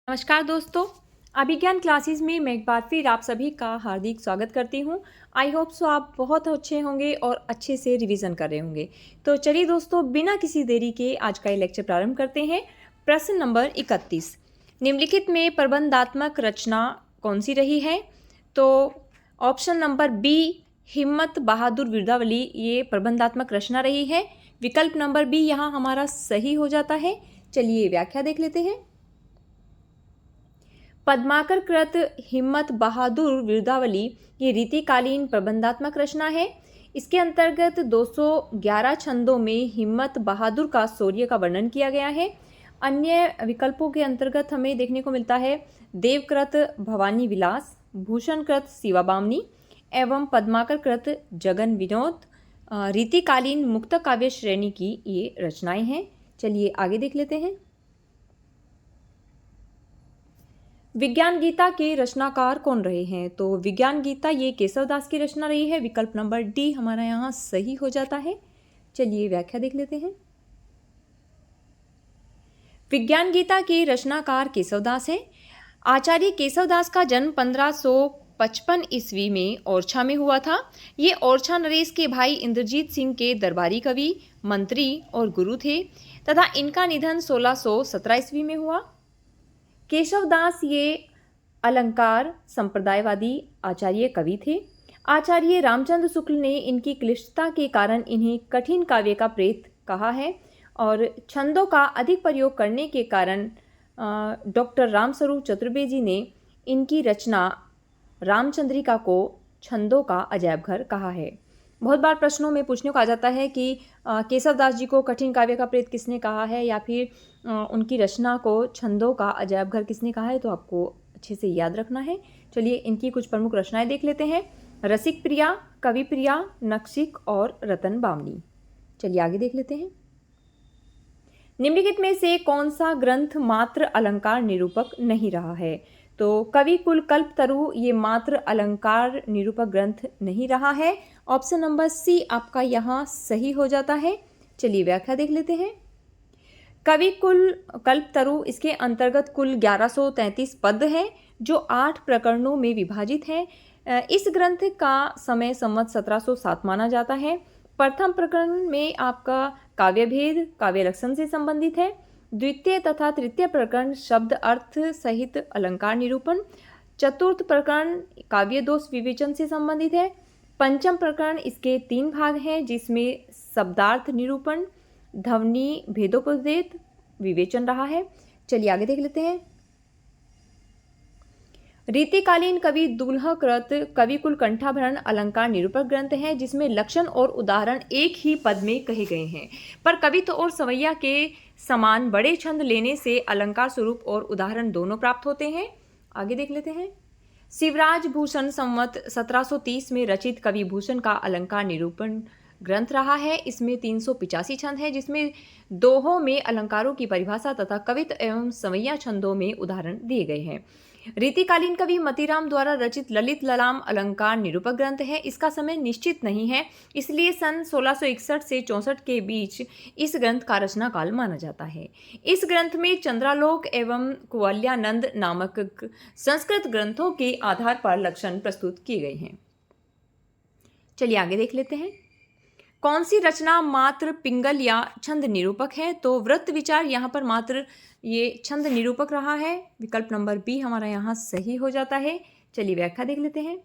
नमस्कार दोस्तों। अभिज्ञान क्लासेस में मैं एक बार फिर आप सभी का हार्दिक स्वागत करती हूँ। आई होप सो आप बहुत अच्छे होंगे और अच्छे से रिवीजन कर रहे होंगे। तो चलिए दोस्तों, बिना किसी देरी के आज का ये लेक्चर प्रारंभ करते हैं। प्रश्न नंबर 31, निम्नलिखित में प्रबंधात्मक रचना कौन सी रही है? तो ऑप्शन नंबर बी, हिम्मत बहादुर वीरदावली, ये प्रबंधात्मक रचना रही है। विकल्प नंबर बी यहाँ हमारा सही हो जाता है। चलिए व्याख्या देख लेते हैं। पद्माकर कृत हिम्मत बहादुर वीरदावली ये रीतिकालीन प्रबंधात्मक रचना है। इसके अंतर्गत 211 छंदों में हिम्मत बहादुर का शौर्य का वर्णन किया गया है। अन्य विकल्पों के अंतर्गत हमें देखने को मिलता है देवकृत भवानी विलास, भूषणकृत शिवा बामनी एवं पद्माकर कृत जगन विनोद। रीतिकालीन मुक्त काव्य श्रेणी की ये रचनाएं हैं। चलिए आगे देख लेते हैं। विज्ञान गीता के रचनाकार कौन रहे हैं? तो विज्ञान गीता ये केशवदास की रचना रही है। विकल्प नंबर डी हमारा यहाँ सही हो जाता है। चलिए व्याख्या देख लेते हैं। विज्ञान गीता के रचनाकार केशवदास हैं। आचार्य केशवदास का जन्म 1555 ईस्वी में ओरछा में हुआ था। ये ओरछा नरेश के भाई इंद्रजीत सिंह के दरबारी कवि, मंत्री और गुरु थे तथा इनका निधन 1617 ईस्वी में हुआ। केशवदास ये अलंकार संप्रदायवादी आचार्य कवि थे। आचार्य रामचंद्र शुक्ल ने इनकी क्लिष्टता के कारण इन्हें कठिन काव्य का प्रेत कहा है और छंदों का अधिक प्रयोग करने के कारण डॉक्टर रामस्वरूप चतुर्वेदी ने इनकी रचना रामचंद्रिका को छंदों का अजैब घर कहा है। बहुत बार प्रश्नों में पूछने को आ जाता है कि केशवदास जी को कठिन काव्य का प्रेत किसने कहा है या फिर उनकी रचना को छंदों का अजैब घर किसने कहा है, तो आपको अच्छे से याद रखना है। चलिए इनकी कुछ प्रमुख रचनाएं देख लेते हैं। रसिक प्रिया, कवि प्रिया, नक्शिक और रतन बामनी। चलिए आगे देख लेते हैं। निम्नलिखित में से कौन सा ग्रंथ मात्र अलंकार निरूपक नहीं रहा है? तो कवि कुल कल्पतरु ये मात्र अलंकार निरूपक ग्रंथ नहीं रहा है। ऑप्शन नंबर सी आपका यहाँ सही हो जाता है। चलिए व्याख्या देख लेते हैं। कवि कुल कल्पतरु इसके अंतर्गत कुल 1133 पद है जो 8 प्रकरणों में विभाजित है। इस ग्रंथ का समय संवत 1707 माना जाता है। प्रथम प्रकरण में आपका काव्य भेद काव्य लक्षण से संबंधित है। द्वितीय तथा तृतीय प्रकरण शब्द अर्थ सहित अलंकार निरूपण। चतुर्थ प्रकरण काव्य दोष विवेचन से संबंधित है। पंचम प्रकरण इसके 3 भाग हैं जिसमें शब्दार्थ निरूपण, ध्वनि भेदोपदेश विवेचन रहा है। चलिए आगे देख लेते हैं। रीतिकालीन कवि दुल्हकृत कविकुल कंठाभरण अलंकार निरूपक ग्रंथ है जिसमें लक्षण और उदाहरण एक ही पद में कहे गए हैं, पर कवित्व और सवैया के समान बड़े छंद लेने से अलंकार स्वरूप और उदाहरण दोनों प्राप्त होते हैं। आगे देख लेते हैं। शिवराज भूषण संवत 1730 में रचित कवि भूषण का अलंकार निरूपण ग्रंथ रहा है। इसमें 385 छंद है जिसमें दोहों में अलंकारों की परिभाषा तथा कवित्व एवं सवैया छंदों में उदाहरण दिए गए हैं। रीतिकालीन कवि मतीराम द्वारा रचित ललित ललाम अलंकार निरूपक ग्रंथ है। इसका समय निश्चित नहीं है, इसलिए सन 1661 से 64 के बीच इस ग्रंथ का रचना काल माना जाता है। इस ग्रंथ में चंद्रालोक एवं कुवल्यानंद नामक संस्कृत ग्रंथों के आधार पर लक्षण प्रस्तुत किए गए हैं। चलिए आगे देख लेते हैं। कौन सी रचना मात्र पिंगल या छंद निरूपक है? तो वृत्त विचार यहाँ पर मात्र ये छंद निरूपक रहा है। विकल्प नंबर बी हमारा यहाँ सही हो जाता है। चलिए व्याख्या देख लेते हैं।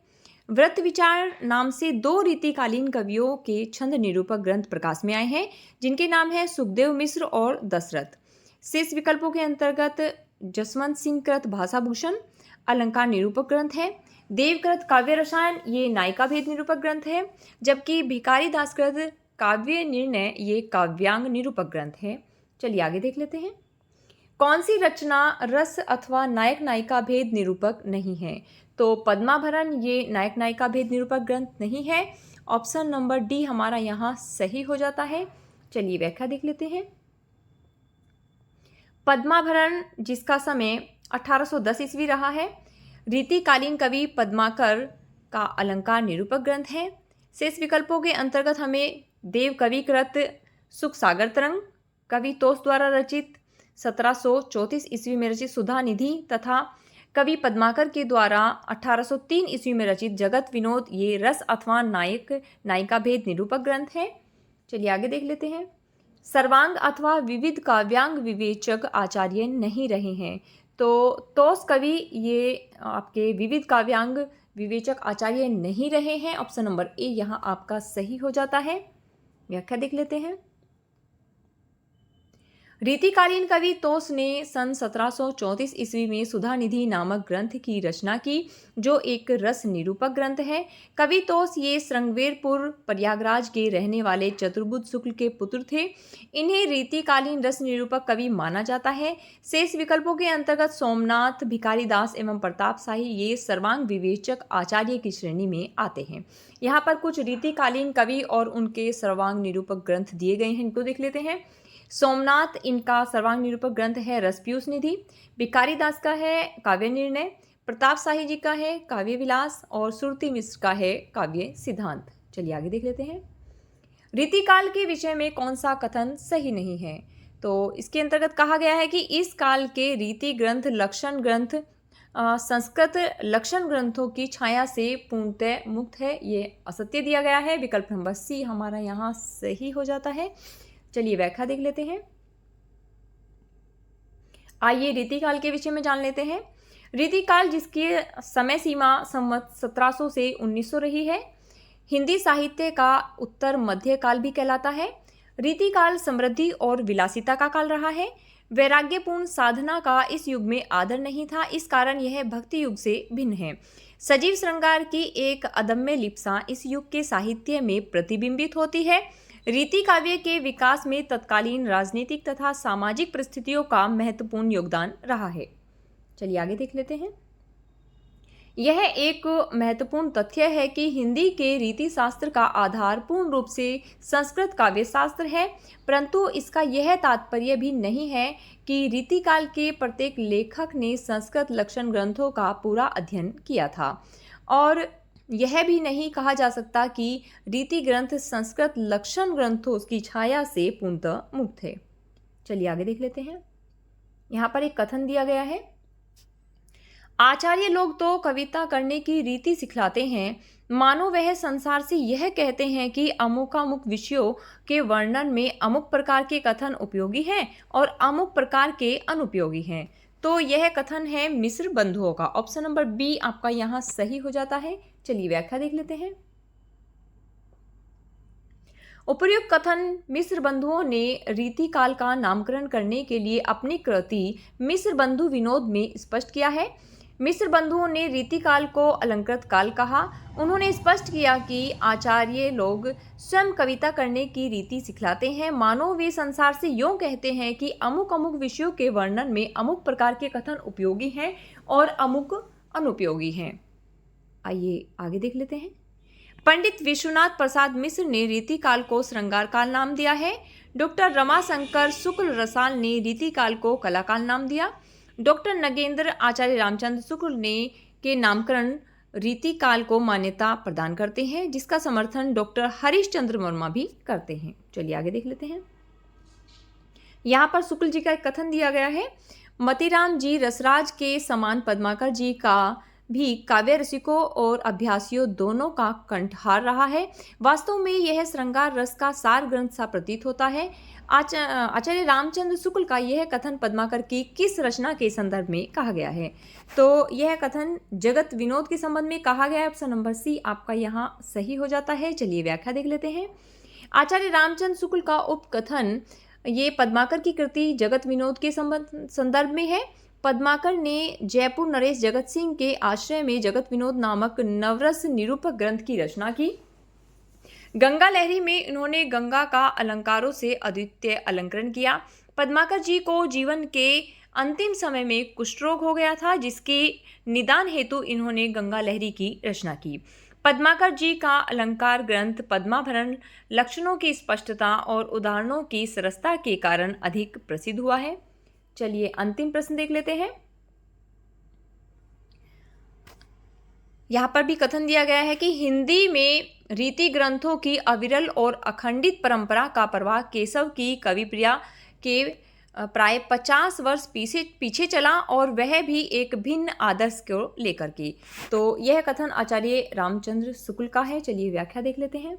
वृत्त विचार नाम से 2 रीतिकालीन कवियों के छंद निरूपक ग्रंथ प्रकाश में आए हैं जिनके नाम है सुखदेव मिश्र और दशरथ। शेष विकल्पों के अंतर्गत जसवंत सिंह कृत भाषाभूषण अलंकार निरूपक ग्रंथ है। देवकृत काव्य रसायन ये नायिका भेद निरूपक ग्रंथ है, जबकि भिखारी दास कृत काव्य निर्णय ये काव्यांग निरूपक ग्रंथ है। चलिए आगे देख लेते हैं। कौन सी रचना रस अथवा नायक नायिका भेद निरूपक नहीं है? तो पद्माभरण ये नायक नायिका भेद निरूपक ग्रंथ नहीं है। ऑप्शन नंबर डी हमारा यहाँ सही हो जाता है। चलिए व्याख्या देख लेते हैं। पद्माभरण जिसका समय 1810 ईस्वी रहा है, रीतिकालीन कवि पद्माकर का अलंकार निरूपक ग्रंथ है। शेष विकल्पों के अंतर्गत हमें देव कवि कृत सुख सागर तरंग, कवि तोष द्वारा रचित 1734 ईस्वी में रचित सुधा निधि तथा कवि पद्माकर के द्वारा 1803 ईस्वी में रचित जगत विनोद ये रस अथवा नायक नायिका भेद निरूपक ग्रंथ है। चलिए आगे देख लेते हैं। सर्वांग अथवा विविध काव्यांग विवेचक आचार्य नहीं रहे हैं। तो तोस कवि ये आपके विविध काव्यांग विवेचक आचार्य नहीं रहे हैं। ऑप्शन नंबर ए यहाँ आपका सही हो जाता है। व्याख्या देख लेते हैं। रीतिकालीन कवि तोस ने सन 1734 ईस्वी में सुधा निधि नामक ग्रंथ की रचना की, जो एक रस निरूपक ग्रंथ है। कवि तोस ये श्रृंगवेरपुर प्रयागराज के रहने वाले चतुर्बुध शुक्ल के पुत्र थे। इन्हें रीतिकालीन रस निरूपक कवि माना जाता है। शेष विकल्पों के अंतर्गत सोमनाथ, भिखारीदास एवं प्रताप शाही ये सर्वांग विवेचक आचार्य की श्रेणी में आते हैं। यहाँ पर कुछ रीतिकालीन कवि और उनके सर्वांग निरूपक ग्रंथ दिए गए हैं, इनको देख लेते हैं। सोमनाथ इनका सर्वांग निरूपक ग्रंथ है रसपीयूष निधि, भिखारीदास का है काव्य निर्णय, प्रताप शाही जी का है काव्य विलास और सुरती मिश्र का है काव्य सिद्धांत। चलिए आगे देख लेते हैं। रीतिकाल के विषय में कौन सा कथन सही नहीं है? तो इसके अंतर्गत कहा गया है कि इस काल के रीति ग्रंथ लक्षण ग्रंथ संस्कृत लक्षण ग्रंथों की छाया से पूर्णतः मुक्त है। ये असत्य दिया गया है। विकल्प नंबर सी हमारा यहाँ सही हो जाता है। चलिए व्याख्या देख लेते हैं। आइए रीतिकाल के विषय में जान लेते हैं। रीतिकाल जिसकी समय सीमा संवत 1700 से 1900 रही है, हिंदी साहित्य का उत्तर मध्य काल भी कहलाता है। रीतिकाल समृद्धि और विलासिता का काल रहा है। वैराग्यपूर्ण साधना का इस युग में आदर नहीं था, इस कारण यह भक्ति युग से भिन्न है। सजीव श्रृंगार की एक अदम्य लिप्सा इस युग के साहित्य में प्रतिबिंबित होती है। रीति काव्य के विकास में तत्कालीन राजनीतिक तथा सामाजिक परिस्थितियों का महत्वपूर्ण योगदान रहा है। चलिए आगे देख लेते हैं। यह एक महत्वपूर्ण तथ्य है कि हिंदी के रीति शास्त्र का आधार पूर्ण रूप से संस्कृत काव्य शास्त्र है, परंतु इसका यह तात्पर्य भी नहीं है कि रीतिकाल के प्रत्येक लेखक ने संस्कृत लक्षण ग्रंथों का पूरा अध्ययन किया था, और यह भी नहीं कहा जा सकता कि रीति ग्रंथ संस्कृत लक्षण ग्रंथों की छाया से पूर्णतः मुक्त है। चलिए आगे देख लेते हैं। यहाँ पर एक कथन दिया गया है। आचार्य लोग तो कविता करने की रीति सिखलाते हैं, मानो वह संसार से यह कहते हैं कि अमुक विषयों के वर्णन में अमुक प्रकार के कथन उपयोगी हैं और अमुक प्रकार के अनुपयोगी हैं। तो यह कथन है मिस्र बंधुओं का। ऑप्शन नंबर बी आपका यहाँ सही हो जाता है। चलिए व्याख्या देख लेते हैं। उपर्युक्त कथन मिस्र बंधुओं ने रीतिकाल का नामकरण करने के लिए अपनी कृति मिस्र बंधु विनोद में स्पष्ट किया है। मिस्र बंधुओं ने रीतिकाल को अलंकृत काल कहा। उन्होंने स्पष्ट किया कि आचार्य लोग स्वयं कविता करने की रीति सिखलाते हैं, मानो वे संसार से यूं कहते हैं कि अमुक अमुक विषयों के वर्णन में अमुक प्रकार के कथन उपयोगी हैं और अमुक अनुपयोगी हैं। आइए आगे देख लेते हैं। पंडित विश्वनाथ प्रसाद मिश्र ने रीतिकाल को श्रृंगार काल नाम दिया है। डॉक्टर रमाशंकर शुक्ल रसाल ने रीतिकाल को कलाकाल नाम दिया। डॉक्टर नगेंद्र आचार्य रामचंद्र शुक्ल ने के नामकरण रीतिकाल को मान्यता प्रदान करते हैं, जिसका समर्थन डॉक्टर हरीशचंद्र वर्मा भी करते हैं। चलिए आगे देख लेते हैं। यहाँ पर शुक्ल जी का एक कथन दिया गया है। मतीराम जी रसराज के समान पद्माकर जी का भी काव्य रसिकों और अभ्यासियों दोनों का कंठहार रहा है। वास्तव में यह श्रृंगार रस का सार ग्रंथ सा प्रतीत होता है। आचार्य रामचंद्र शुक्ल का यह कथन पद्माकर की किस रचना के संदर्भ में कहा गया है? तो यह कथन जगत विनोद के संबंध में कहा गया है। ऑप्शन नंबर सी आपका यहाँ सही हो जाता है। चलिए व्याख्या देख लेते हैं। आचार्य रामचंद्र शुक्ल का उपकथन ये पद्माकर की कृति जगत विनोद के संदर्भ में है। पद्माकर ने जयपुर नरेश जगत सिंह के आश्रय में जगत विनोद नामक नवरस निरूपक ग्रंथ की रचना की। गंगा लहरी में इन्होंने गंगा का अलंकारों से अद्वितीय अलंकरण किया। पद्माकर जी को जीवन के अंतिम समय में कुष्ठ रोग हो गया था, जिसके निदान हेतु इन्होंने गंगा लहरी की रचना की। पद्माकर जी का अलंकार ग्रंथ पद्माभरण लक्षणों की स्पष्टता और उदाहरणों की सरसता के कारण अधिक प्रसिद्ध हुआ है। चलिए अंतिम प्रश्न देख लेते हैं। यहाँ पर भी कथन दिया गया है कि हिंदी में रीति ग्रंथों की अविरल और अखंडित परंपरा का प्रवाह केशव की कविप्रिया के प्राय 50 वर्ष पीछे पीछे चला और वह भी एक भिन्न आदर्श को लेकर के। तो यह कथन आचार्य रामचंद्र शुक्ल का है। चलिए व्याख्या देख लेते हैं।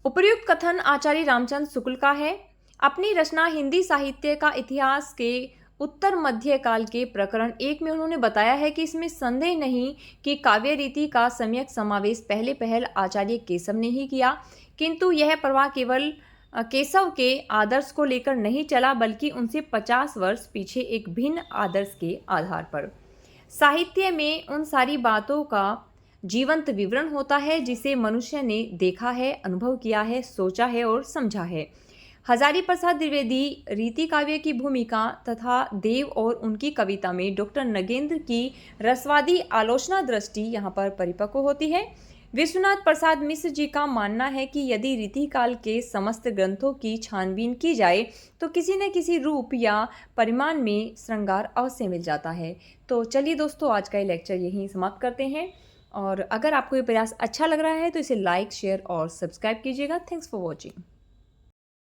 उपर्युक्त कथन आचार्य रामचंद्र शुक्ल का है। अपनी रचना हिंदी साहित्य का इतिहास के उत्तर मध्य काल के प्रकरण 1 में उन्होंने बताया है कि इसमें संदेह नहीं कि काव्य रीति का सम्यक समावेश पहले पहल आचार्य केशव ने ही किया, किंतु यह प्रवाह केवल केशव के आदर्श को लेकर नहीं चला, बल्कि उनसे 50 वर्ष पीछे एक भिन्न आदर्श के आधार पर। साहित्य में उन सारी बातों का जीवंत विवरण होता है जिसे मनुष्य ने देखा है, अनुभव किया है, सोचा है और समझा है। हजारी प्रसाद द्विवेदी रीति काव्य की भूमिका तथा देव और उनकी कविता में डॉक्टर नगेंद्र की रसवादी आलोचना दृष्टि यहाँ पर परिपक्व होती है। विश्वनाथ प्रसाद मिश्र जी का मानना है कि यदि रीति काल के समस्त ग्रंथों की छानबीन की जाए तो किसी न किसी रूप या परिमाण में श्रृंगार अवश्य मिल जाता है। तो चलिए दोस्तों, आज का ये लेक्चर यहीं समाप्त करते हैं, और अगर आपको ये प्रयास अच्छा लग रहा है तो इसे लाइक, शेयर और सब्सक्राइब कीजिएगा। Thanks for watching.